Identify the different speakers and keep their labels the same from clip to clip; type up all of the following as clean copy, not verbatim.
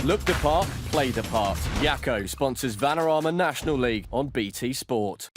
Speaker 1: Look the part, play the part. Yakko sponsors Vanarama National League on BT Sport.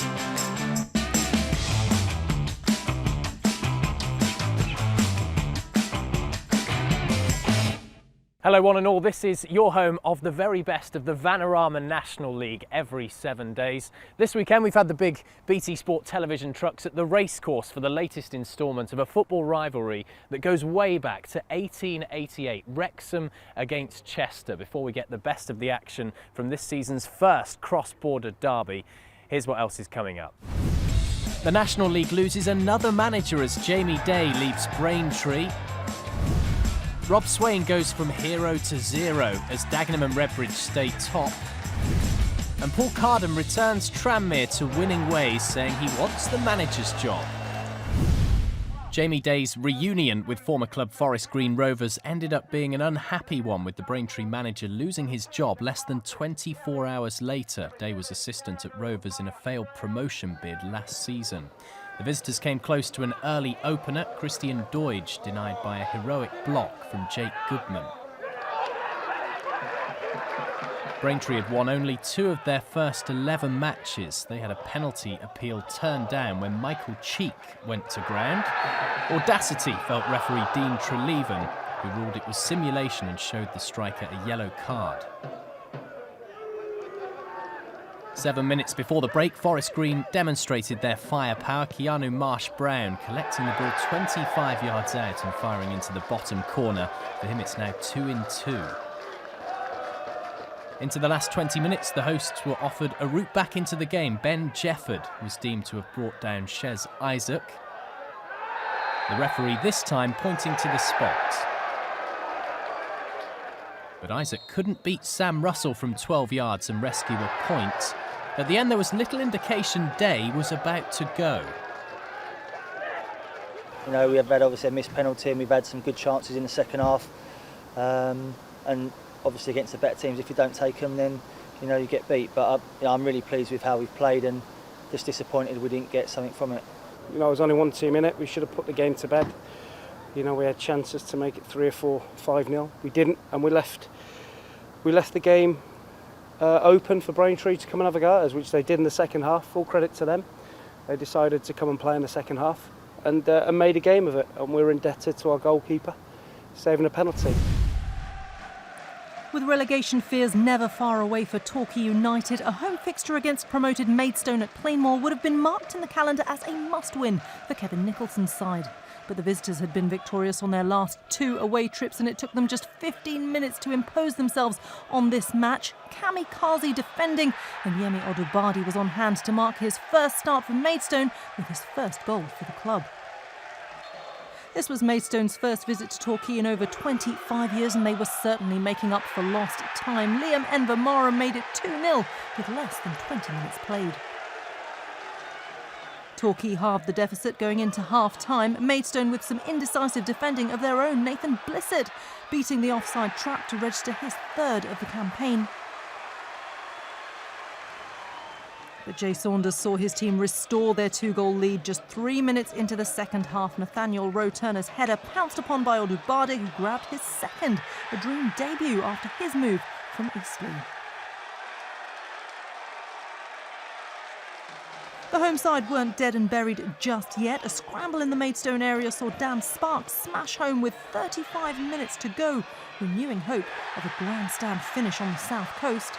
Speaker 2: Hello one and all, this is your home of the very best of the Vanarama National League every 7 days. This weekend we've had the big BT Sport television trucks at the racecourse for the latest instalment of a football rivalry that goes way back to 1888, Wrexham against Chester, before we get the best of the action from this season's first cross-border derby. Here's what else is coming up. The National League loses another manager as Jamie Day leaves Braintree. Rob Swain goes from hero to zero as Dagenham and Redbridge stay top. And Paul Cardham returns Tranmere to winning ways, saying he wants the manager's job. Jamie Day's reunion with former club Forest Green Rovers ended up being an unhappy one, with the Braintree manager losing his job less than 24 hours later. Day was assistant at Rovers in a failed promotion bid last season. The visitors came close to an early opener, Christian Doige denied by a heroic block from Jake Goodman. Braintree had won only 2 of their first 11 matches. They had a penalty appeal turned down when Michael Cheek went to ground. Audacity felt referee Dean Treleaven, who ruled it was simulation and showed the striker a yellow card. 7 minutes before the break, Forest Green demonstrated their firepower. Keanu Marsh-Brown collecting the ball 25 yards out and firing into the bottom corner. For him, it's now 2-2. Into the last 20 minutes, the hosts were offered a route back into the game. Ben Jefford was deemed to have brought down Shez Isaac. The referee this time pointing to the spot. But Isaac couldn't beat Sam Russell from 12 yards and rescue a point. At the end, there was little indication Day was about to go.
Speaker 3: You know, we have had obviously a missed penalty and we've had some good chances in the second half. And obviously against the better teams, if you don't take them, then you know you get beat. But I'm really pleased with how we've played and just disappointed we didn't get something from it.
Speaker 4: You know, there's only one team in it. We should have put the game to bed. You know, we had chances to make it 3 or 4, 5-0. We didn't, and we left the game open for Braintree to come and have a go at us, which they did in the second half. Full credit to them. They decided to come and play in the second half and made a game of it, and we're indebted to our goalkeeper saving a penalty.
Speaker 5: With relegation fears never far away for Torquay United, a home fixture against promoted Maidstone at Plainmoor would have been marked in the calendar as a must-win for Kevin Nicholson's side. But the visitors had been victorious on their last 2 away trips, and it took them just 15 minutes to impose themselves on this match. Kamikaze defending, and Yemi Odubadi was on hand to mark his first start for Maidstone with his first goal for the club. This was Maidstone's first visit to Torquay in over 25 years, and they were certainly making up for lost time. Liam Envermara made it 2-0 with less than 20 minutes played. Torquay halved the deficit going into half-time. Maidstone with some indecisive defending of their own. Nathan Blissett beating the offside trap to register his 3rd of the campaign. But Jay Saunders saw his team restore their 2-goal lead just 3 minutes into the second half. Nathaniel Rowe-Turner's header pounced upon by Odubade, who grabbed his 2nd, a dream debut after his move from Eastleigh. The home side weren't dead and buried just yet. A scramble in the Maidstone area saw Dan Sparks smash home with 35 minutes to go, renewing hope of a grandstand finish on the south coast.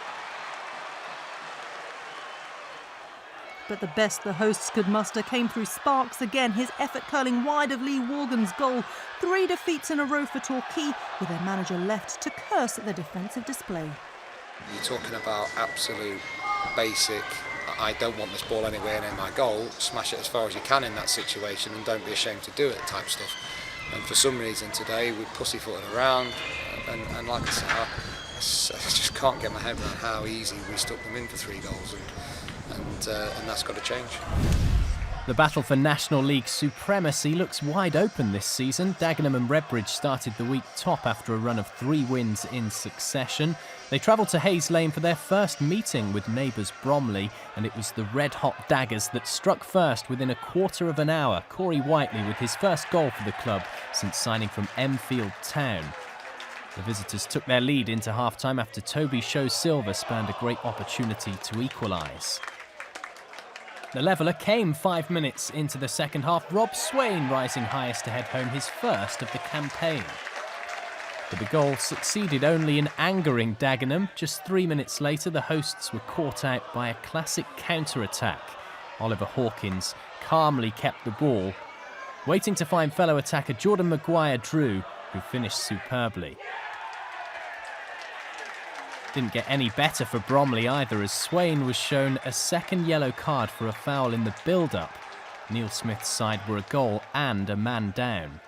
Speaker 5: But the best the hosts could muster came through Sparks again, his effort curling wide of Lee Morgan's goal. 3 defeats in a row for Torquay, with their manager left to curse at the defensive display.
Speaker 6: You're talking about absolute basic, I don't want this ball anywhere near my goal, smash it as far as you can in that situation and don't be ashamed to do it type stuff. And for some reason today we pussyfooted around and like I said, I just can't get my head around how easy we stuck them in for 3 goals and that's got to change.
Speaker 2: The battle for National League supremacy looks wide open this season. Dagenham and Redbridge started the week top after a run of 3 wins in succession. They travelled to Hayes Lane for their first meeting with neighbours Bromley, and it was the red-hot Daggers that struck first within a quarter of an hour. Corey Whiteley with his first goal for the club since signing from Enfield Town. The visitors took their lead into half-time after Toby Show-Silva spurned a great opportunity to equalise. The leveller came 5 minutes into the second half. Rob Swain rising highest to head home his first of the campaign. But the goal succeeded only in angering Dagenham. Just 3 minutes later, the hosts were caught out by a classic counter-attack. Oliver Hawkins calmly kept the ball, waiting to find fellow attacker Jordan Maguire-Drew, who finished superbly. Didn't get any better for Bromley either, as Swain was shown a second yellow card for a foul in the build-up. Neil Smith's side were a goal and a man down.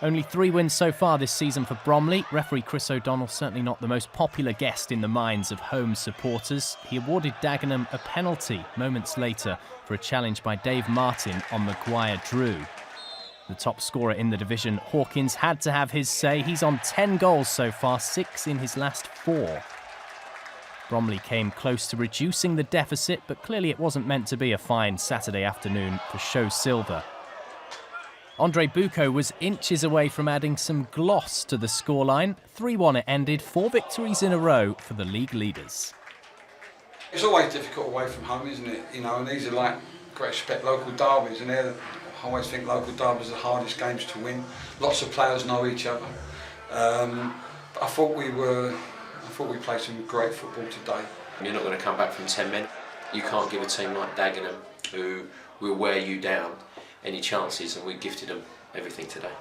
Speaker 2: Only 3 wins so far this season for Bromley. Referee Chris O'Donnell certainly not the most popular guest in the minds of home supporters. He awarded Dagenham a penalty moments later for a challenge by Dave Martin on Maguire-Drew. The top scorer in the division, Hawkins, had to have his say. He's on 10 goals so far, 6 in his last 4. Bromley came close to reducing the deficit, but clearly it wasn't meant to be a fine Saturday afternoon for Show-Silva. Andre Bucco was inches away from adding some gloss to the scoreline. 3-1 it ended, 4 victories in a row for the league leaders.
Speaker 7: It's always difficult away from home, isn't it? You know, and these are like, great respect, local derbies, and I always think local derbies are the hardest games to win. Lots of players know each other. But I thought we played some great football today.
Speaker 8: You're not going to come back from 10 men. You can't give a team like Dagenham, who will wear you down, any chances, and we gifted them everything today.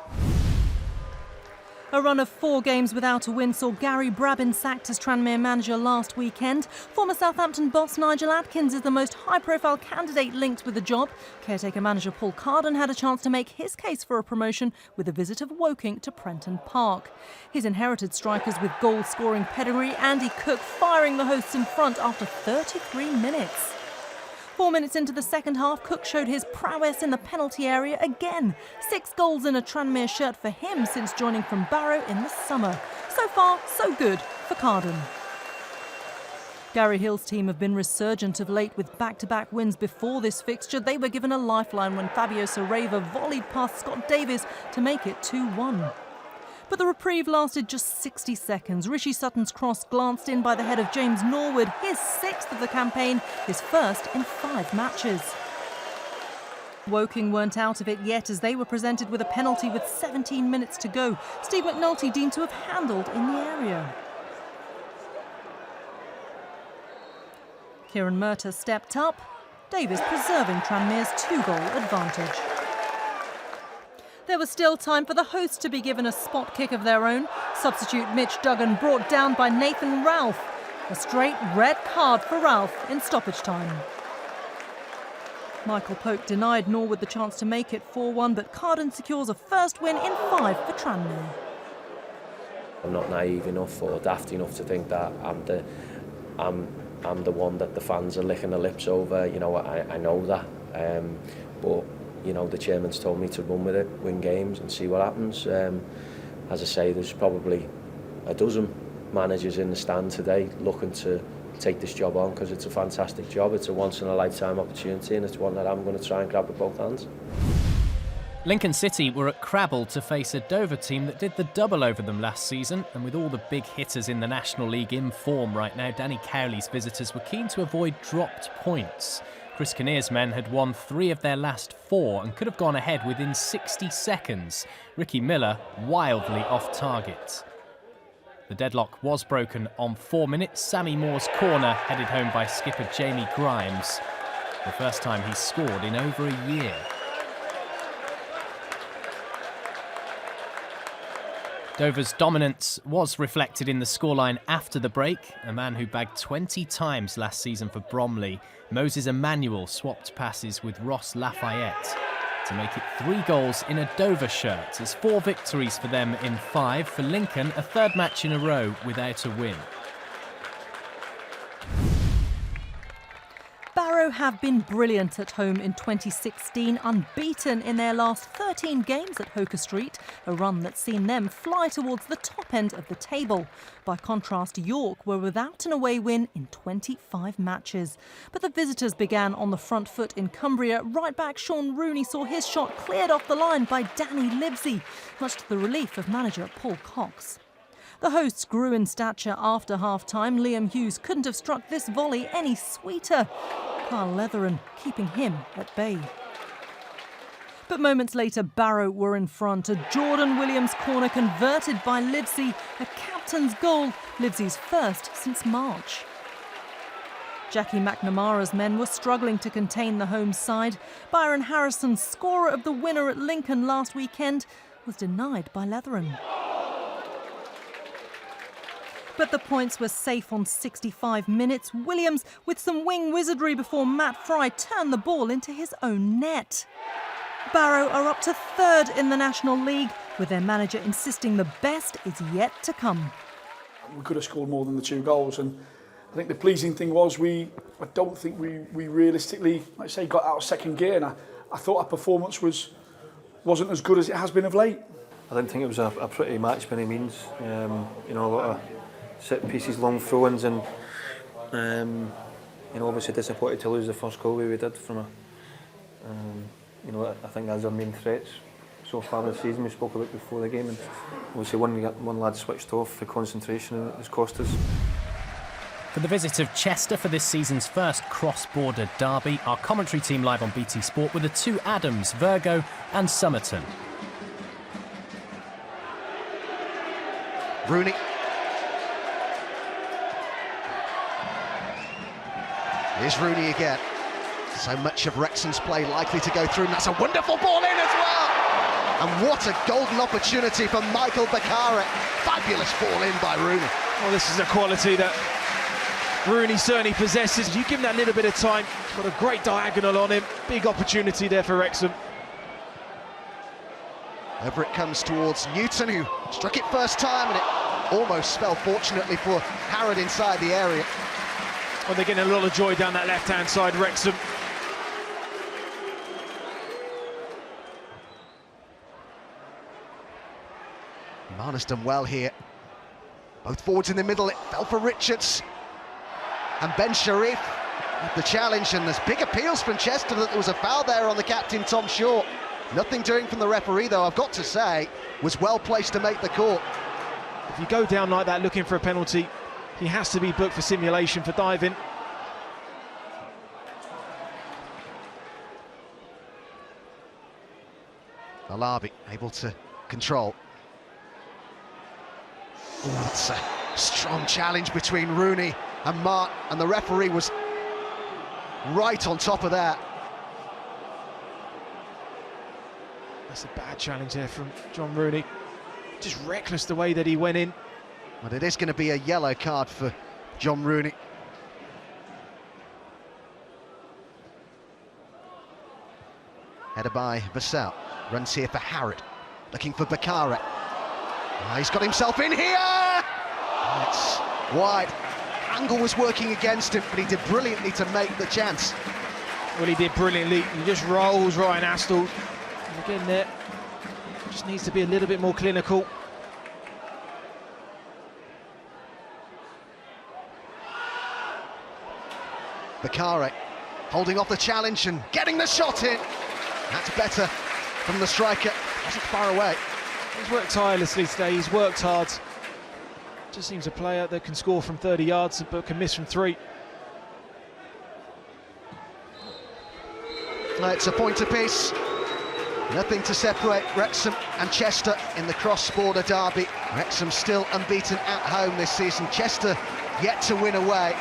Speaker 5: A run of 4 games without a win saw Gary Brabin sacked as Tranmere manager last weekend. Former Southampton boss Nigel Adkins is the most high-profile candidate linked with the job. Caretaker manager Paul Carden had a chance to make his case for a promotion with a visit of Woking to Prenton Park. His inherited strikers with goal-scoring pedigree, Andy Cook firing the hosts in front after 33 minutes. 4 minutes into the second half, Cook showed his prowess in the penalty area again. 6 goals in a Tranmere shirt for him since joining from Barrow in the summer. So far, so good for Carden. Gary Hill's team have been resurgent of late with back-to-back wins before this fixture. They were given a lifeline when Fabio Sareva volleyed past Scott Davies to make it 2-1. But the reprieve lasted just 60 seconds. Rishi Sutton's cross glanced in by the head of James Norwood, his 6th of the campaign, his first in 5 matches. Woking weren't out of it yet as they were presented with a penalty with 17 minutes to go. Steve McNulty deemed to have handled in the area. Kieran Murtagh stepped up, Davies preserving Tranmere's 2-goal advantage. There was still time for the hosts to be given a spot kick of their own. Substitute Mitch Duggan brought down by Nathan Ralph. A straight red card for Ralph in stoppage time. Michael Pope denied Norwood the chance to make it 4-1, but Carden secures a first win in 5 for Tranmere.
Speaker 9: I'm not naive enough or daft enough to think that I'm the one that the fans are licking their lips over. You know, I know that, but you know, the chairman's told me to run with it, win games and see what happens. As I say, there's probably a dozen managers in the stand today looking to take this job on because it's a fantastic job. It's a once-in-a-lifetime opportunity and it's one that I'm going to try and grab with both hands.
Speaker 2: Lincoln City were at Crabble to face a Dover team that did the double over them last season, and with all the big hitters in the National League in form right now, Danny Cowley's visitors were keen to avoid dropped points. Chris Kinnear's men had won 3 of their last 4 and could have gone ahead within 60 seconds. Ricky Miller wildly off target. The deadlock was broken on 4 minutes. Sammy Moore's corner headed home by skipper Jamie Grimes. The first time he's scored in over a year. Dover's dominance was reflected in the scoreline after the break. A man who bagged 20 times last season for Bromley, Moses Emmanuel swapped passes with Ross Lafayette to make it 3 goals in a Dover shirt. It's 4 victories for them in 5. For Lincoln, a 3rd match in a row without a win.
Speaker 5: Barrow have been brilliant at home in 2016, unbeaten in their last 13 games at Hoker Street, a run that's seen them fly towards the top end of the table. By contrast, York were without an away win in 25 matches. But the visitors began on the front foot in Cumbria. Right back Sean Rooney saw his shot cleared off the line by Danny Livesey, much to the relief of manager Paul Cox. The hosts grew in stature after half-time. Liam Hughes couldn't have struck this volley any sweeter. Carl Leatheran keeping him at bay. But moments later, Barrow were in front. A Jordan Williams corner converted by Livesey. A captain's goal, Livesey's first since March. Jackie McNamara's men were struggling to contain the home side. Byron Harrison, scorer of the winner at Lincoln last weekend, was denied by Leatheran. But the points were safe on 65 minutes. Williams with some wing wizardry before Matt Fry turned the ball into his own net. Barrow are up to third in the National League, with their manager insisting the best is yet to come.
Speaker 10: We could have scored more than the 2 goals, and I think the pleasing thing was I don't think we realistically, like I say, got out of second gear, and I thought our performance wasn't as good as it has been of late.
Speaker 11: I didn't think it was a pretty match by any means. You know, a lot of set pieces, long throw-ins, and you know, obviously disappointed to lose the first goal we did from a. You know, I think that's our main threats so far this season. We spoke about before the game, and obviously one lad switched off for concentration, and it's cost us.
Speaker 2: For the visit of Chester for this season's first cross-border derby, our commentary team live on BT Sport with the 2 Adams, Virgo and Somerton.
Speaker 12: Rooney. Here's Rooney again. So much of Wrexham's play likely to go through, and that's a wonderful ball in as well. And what a golden opportunity for Michael Bakare. Fabulous ball in by Rooney.
Speaker 13: Well, this is a quality that Rooney certainly possesses. You give him that little bit of time, got a great diagonal on him. Big opportunity there for Wrexham.
Speaker 12: Over it comes towards Newton, who struck it first time, and it almost fell, fortunately for Harrod, inside the area.
Speaker 13: Well, they're getting a lot of joy down that left-hand side, Wrexham.
Speaker 12: Marner's done well here. Both forwards in the middle, it fell for Richards. And Ben Sharif with the challenge, and there's big appeals from Chester that there was a foul there on the captain, Tom Shaw. Nothing doing from the referee, though, I've got to say, was well placed to make the call.
Speaker 13: If you go down like that looking for a penalty, he has to be booked for simulation for diving.
Speaker 12: Alabi able to control. Ooh, it's a strong challenge between Rooney and Mart, and the referee was right on top of that.
Speaker 13: That's a bad challenge there from John Rooney. Just reckless the way that he went in.
Speaker 12: But it is going to be a yellow card for John Rooney. Header by Vassell. Runs here for Harrod. Looking for Bakare. He's got himself in here! It's wide. Angle was working against him, but he did brilliantly to make the chance.
Speaker 13: Well, he did brilliantly. He just rolls Ryan Astle. And again there, just needs to be a little bit more clinical.
Speaker 12: Bakare holding off the challenge and getting the shot in. That's better from the striker. Wasn't far away.
Speaker 13: He's worked tirelessly today. He's worked hard. Just seems a player that can score from 30 yards but can miss from 3.
Speaker 12: It's a point apiece. Nothing to separate Wrexham and Chester in the cross-border derby. Wrexham still unbeaten at home this season. Chester yet to win away.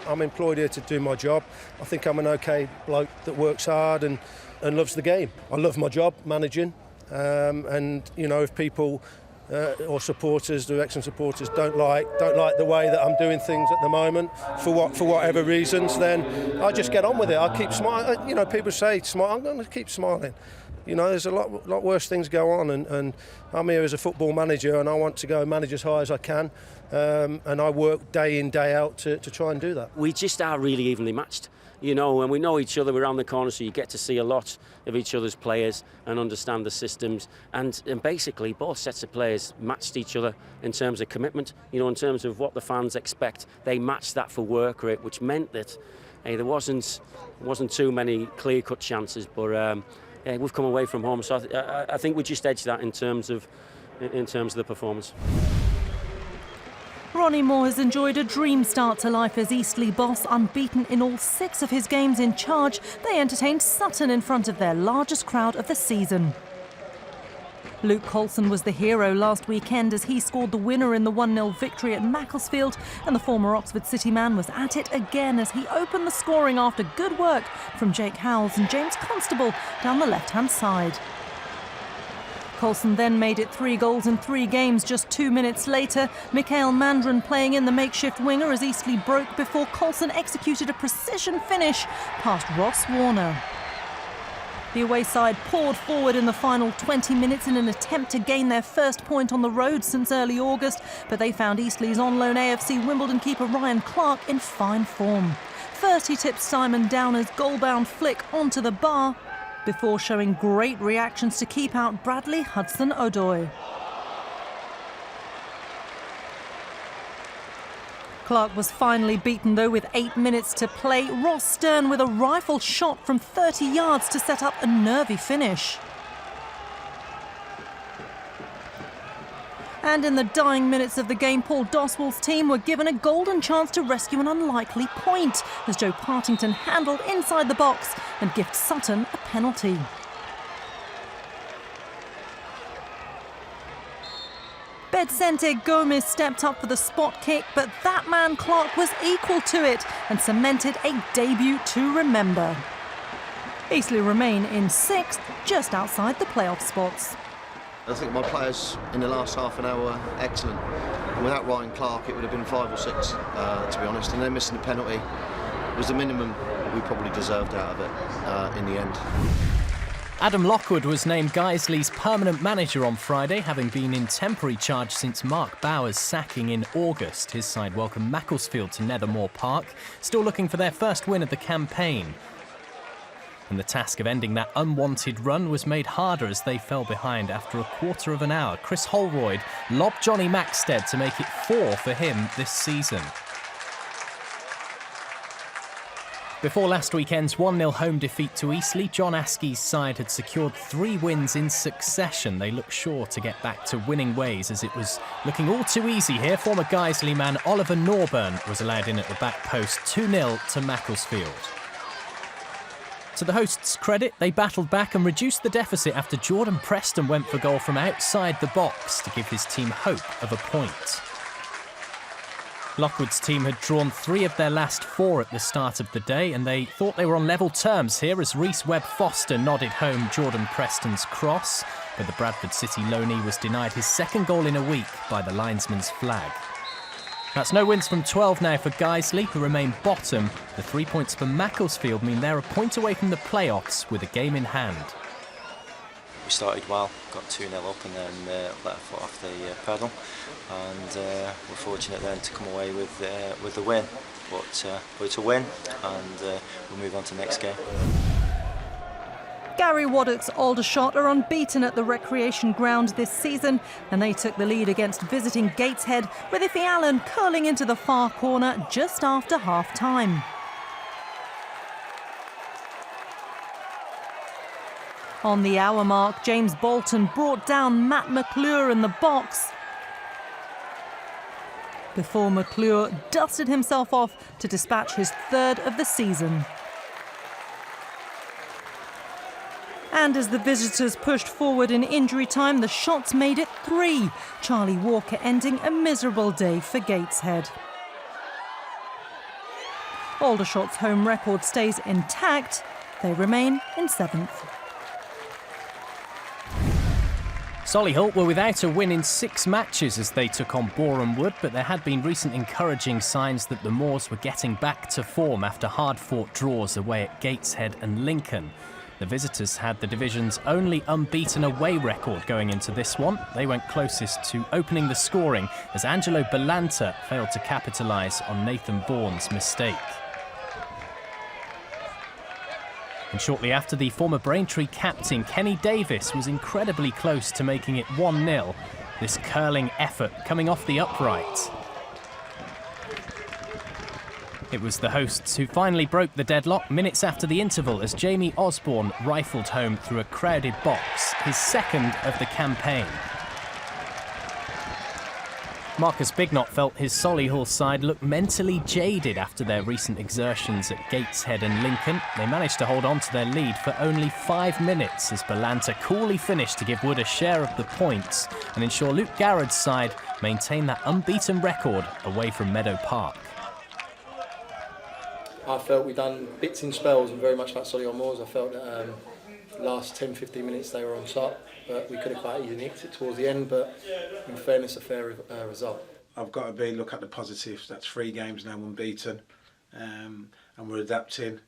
Speaker 14: I'm employed here to do my job. I think I'm an okay bloke that works hard and loves the game. I love my job, managing, and you know, if people or supporters, the Wrexham supporters, don't like the way that I'm doing things at the moment for whatever reasons, then I just get on with it. I keep smiling. You know, people say smile. I'm going to keep smiling. You know, there's a lot worse things go on, and I'm here as a football manager, and I want to go manage as high as I can, and I work day in, day out to try and do that.
Speaker 15: We just are really evenly matched, you know, and we know each other. We're around the corner, so you get to see a lot of each other's players and understand the systems, and basically both sets of players matched each other in terms of commitment, you know, in terms of what the fans expect. They matched that for work rate, which meant that there wasn't too many clear-cut chances, but we've come away from home, so I think we just edged that in terms of in terms of the performance.
Speaker 5: Ronnie Moore has enjoyed a dream start to life as Eastleigh boss. Unbeaten in all 6 of his games in charge, they entertained Sutton in front of their largest crowd of the season. Luke Colson was the hero last weekend as he scored the winner in the 1-0 victory at Macclesfield, and the former Oxford City man was at it again as he opened the scoring after good work from Jake Howells and James Constable down the left-hand side. Colson then made it 3 goals in 3 games just 2 minutes later. Mikael Mandron playing in the makeshift winger as Eastleigh broke before Colson executed a precision finish past Ross Warner. The away side poured forward in the final 20 minutes in an attempt to gain their first point on the road since early August, but they found Eastleigh's on-loan AFC Wimbledon keeper Ryan Clark in fine form. First he tipped Simon Downer's goal-bound flick onto the bar before showing great reactions to keep out Bradley Hudson-Odoi. Clark was finally beaten though with 8 minutes to play. Ross Stern with a rifle shot from 30 yards to set up a nervy finish. And in the dying minutes of the game, Paul Doswell's team were given a golden chance to rescue an unlikely point as Joe Partington handled inside the box and gifted Sutton a penalty. Bedsente Gomez stepped up for the spot kick, but that man Clark was equal to it and cemented a debut to remember. Eastleigh remain in 6th, just outside the playoff spots.
Speaker 16: I think my players in the last half an hour were excellent. And without Ryan Clark, it would have been 5 or 6, to be honest. And then missing the penalty was the minimum we probably deserved out of it in the end.
Speaker 2: Adam Lockwood was named Guiseley's permanent manager on Friday, having been in temporary charge since Mark Bauer's sacking in August. His side welcomed Macclesfield to Nethermoor Park, still looking for their first win of the campaign. And the task of ending that unwanted run was made harder as they fell behind after a quarter of an hour. Chris Holroyd lobbed Johnny Maxted to make it 4 for him this season. Before last weekend's 1-0 home defeat to Eastleigh, John Askey's side had secured 3 wins in succession. They looked sure to get back to winning ways as it was looking all too easy here. Former Guiseley man Oliver Norburn was allowed in at the back post, 2-0 to Macclesfield. To the hosts' credit, they battled back and reduced the deficit after Jordan Preston went for goal from outside the box to give his team hope of a point. Lockwood's team had drawn 3 of their last 4 at the start of the day, and they thought they were on level terms here as Rhys Webb-Foster nodded home Jordan Preston's cross, but the Bradford City loanee was denied his 2nd goal in a week by the linesman's flag. That's no wins from 12 now for Guiseley, who remain bottom. The 3 points for Macclesfield mean they're a point away from the playoffs with a game in hand.
Speaker 17: We started well, got 2-0 up and then let our foot off the pedal, and we're fortunate then to come away with the win. But it's a win, and we'll move on to the next game.
Speaker 5: Gary Waddock's Aldershot are unbeaten at the Recreation Ground this season, and they took the lead against visiting Gateshead with Iffy Allen curling into the far corner just after half-time. On the hour mark, James Bolton brought down Matt McClure in the box before McClure dusted himself off to dispatch his 3rd of the season. And as the visitors pushed forward in injury time, the shots made it 3. Charlie Walker ending a miserable day for Gateshead. Aldershot's home record stays intact. They remain in 7th.
Speaker 2: Solihull were without a win in 6 matches as they took on Boreham Wood, but there had been recent encouraging signs that the Moors were getting back to form after hard-fought draws away at Gateshead and Lincoln. The visitors had the division's only unbeaten away record going into this one. They went closest to opening the scoring as Angelo Belanta failed to capitalise on Nathan Bourne's mistake. And shortly after, the former Braintree captain Kenny Davis was incredibly close to making it 1-0. This curling effort coming off the upright. It was the hosts who finally broke the deadlock minutes after the interval as Jamie Osborne rifled home through a crowded box, his 2nd of the campaign. Marcus Bignot felt his Solihull side looked mentally jaded after their recent exertions at Gateshead and Lincoln. They managed to hold on to their lead for only 5 minutes as Balanta coolly finished to give Wood a share of the points and ensure Luke Garrett's side maintain that unbeaten record away from Meadow Park.
Speaker 18: I felt we done bits in spells and very much like Solihull Moors. I felt that last 10-15 minutes they were on top, but we could have quite easily nicked it towards the end, but in fairness, a fair result.
Speaker 19: I've got to look at the positives. That's 3 games now unbeaten, and we're adapting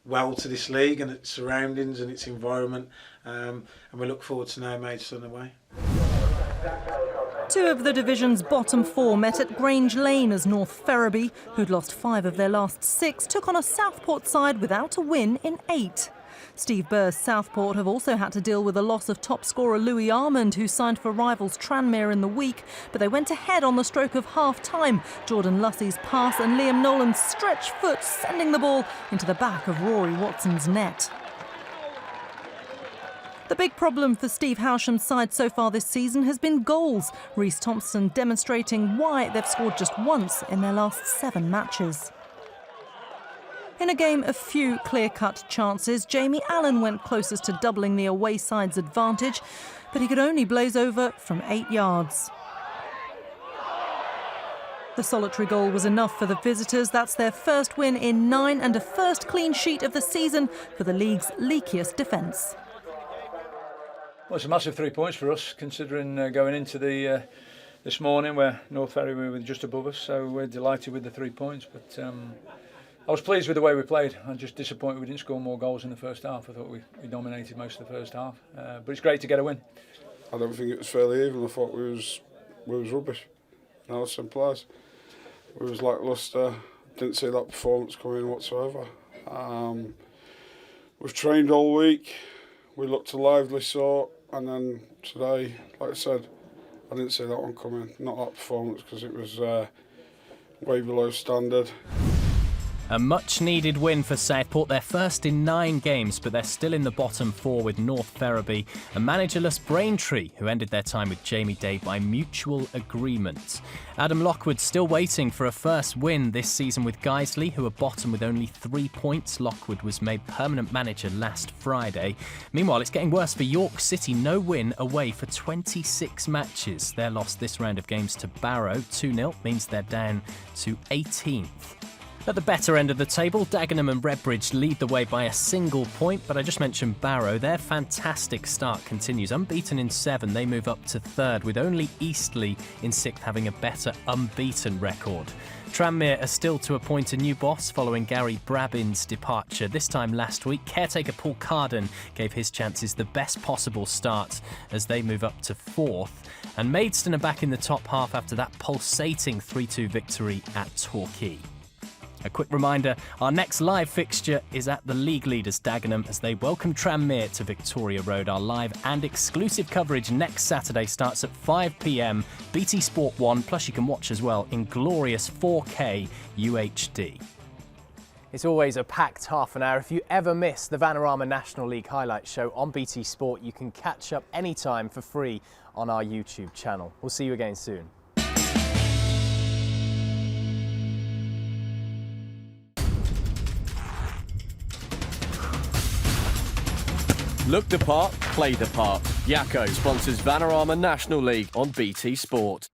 Speaker 19: well to this league and its surroundings and its environment, and we look forward to now Maidstone away.
Speaker 5: 2 of the division's bottom 4 met at Grange Lane as North Ferriby, who'd lost 5 of their last 6, took on a Southport side without a win in 8. Steve Burr's Southport have also had to deal with the loss of top scorer Louis Armand, who signed for rivals Tranmere in the week, but they went ahead on the stroke of half-time. Jordan Lussey's pass and Liam Nolan's stretch foot sending the ball into the back of Rory Watson's net. The big problem for Steve Howsham's side so far this season has been goals, Reece Thompson demonstrating why they've scored just once in their last 7 matches. In a game of few clear-cut chances, Jamie Allen went closest to doubling the away side's advantage, but he could only blaze over from 8 yards. The solitary goal was enough for the visitors. That's their first win in 9 and a first clean sheet of the season for the league's leakiest defence.
Speaker 20: Well, it's a massive 3 points for us, considering going into this morning where North Ferriby were just above us, so we're delighted with the 3 points. But I was pleased with the way we played. I'm just disappointed we didn't score more goals in the first half. I thought we dominated most of the first half, but it's great to get a win.
Speaker 21: I don't think it was fairly even. I thought we was rubbish. No, simple as. We was lacklustre. Didn't see that performance coming whatsoever. We've trained all week. We looked a lively sort, and then today, like I said, I didn't see that one coming. Not that performance, because it was way below standard.
Speaker 2: A much-needed win for Southport, their first in 9 games, but they're still in the bottom 4 with North Ferriby and managerless Braintree, who ended their time with Jamie Day by mutual agreement. Adam Lockwood still waiting for a first win this season with Guiseley, who are bottom with only 3 points. Lockwood was made permanent manager last Friday. Meanwhile, it's getting worse for York City. No win away for 26 matches. Their loss this round of games to Barrow, 2-0, means they're down to 18th. At the better end of the table, Dagenham and Redbridge lead the way by a single point, but I just mentioned Barrow. Their fantastic start continues. Unbeaten in 7, they move up to 3rd, with only Eastleigh in 6th having a better unbeaten record. Tranmere are still to appoint a new boss following Gary Brabin's departure. This time last week, caretaker Paul Carden gave his chances the best possible start as they move up to 4th. And Maidstone are back in the top half after that pulsating 3-2 victory at Torquay. A quick reminder, our next live fixture is at the league leaders Dagenham as they welcome Tranmere to Victoria Road. Our live and exclusive coverage next Saturday starts at 5 p.m, BT Sport 1, plus you can watch as well in glorious 4K UHD. It's always a packed half an hour. If you ever miss the Vanarama National League highlight show on BT Sport, you can catch up anytime for free on our YouTube channel. We'll see you again soon.
Speaker 1: Look the part, play the part. Yakko sponsors Vanarama National League on BT Sport.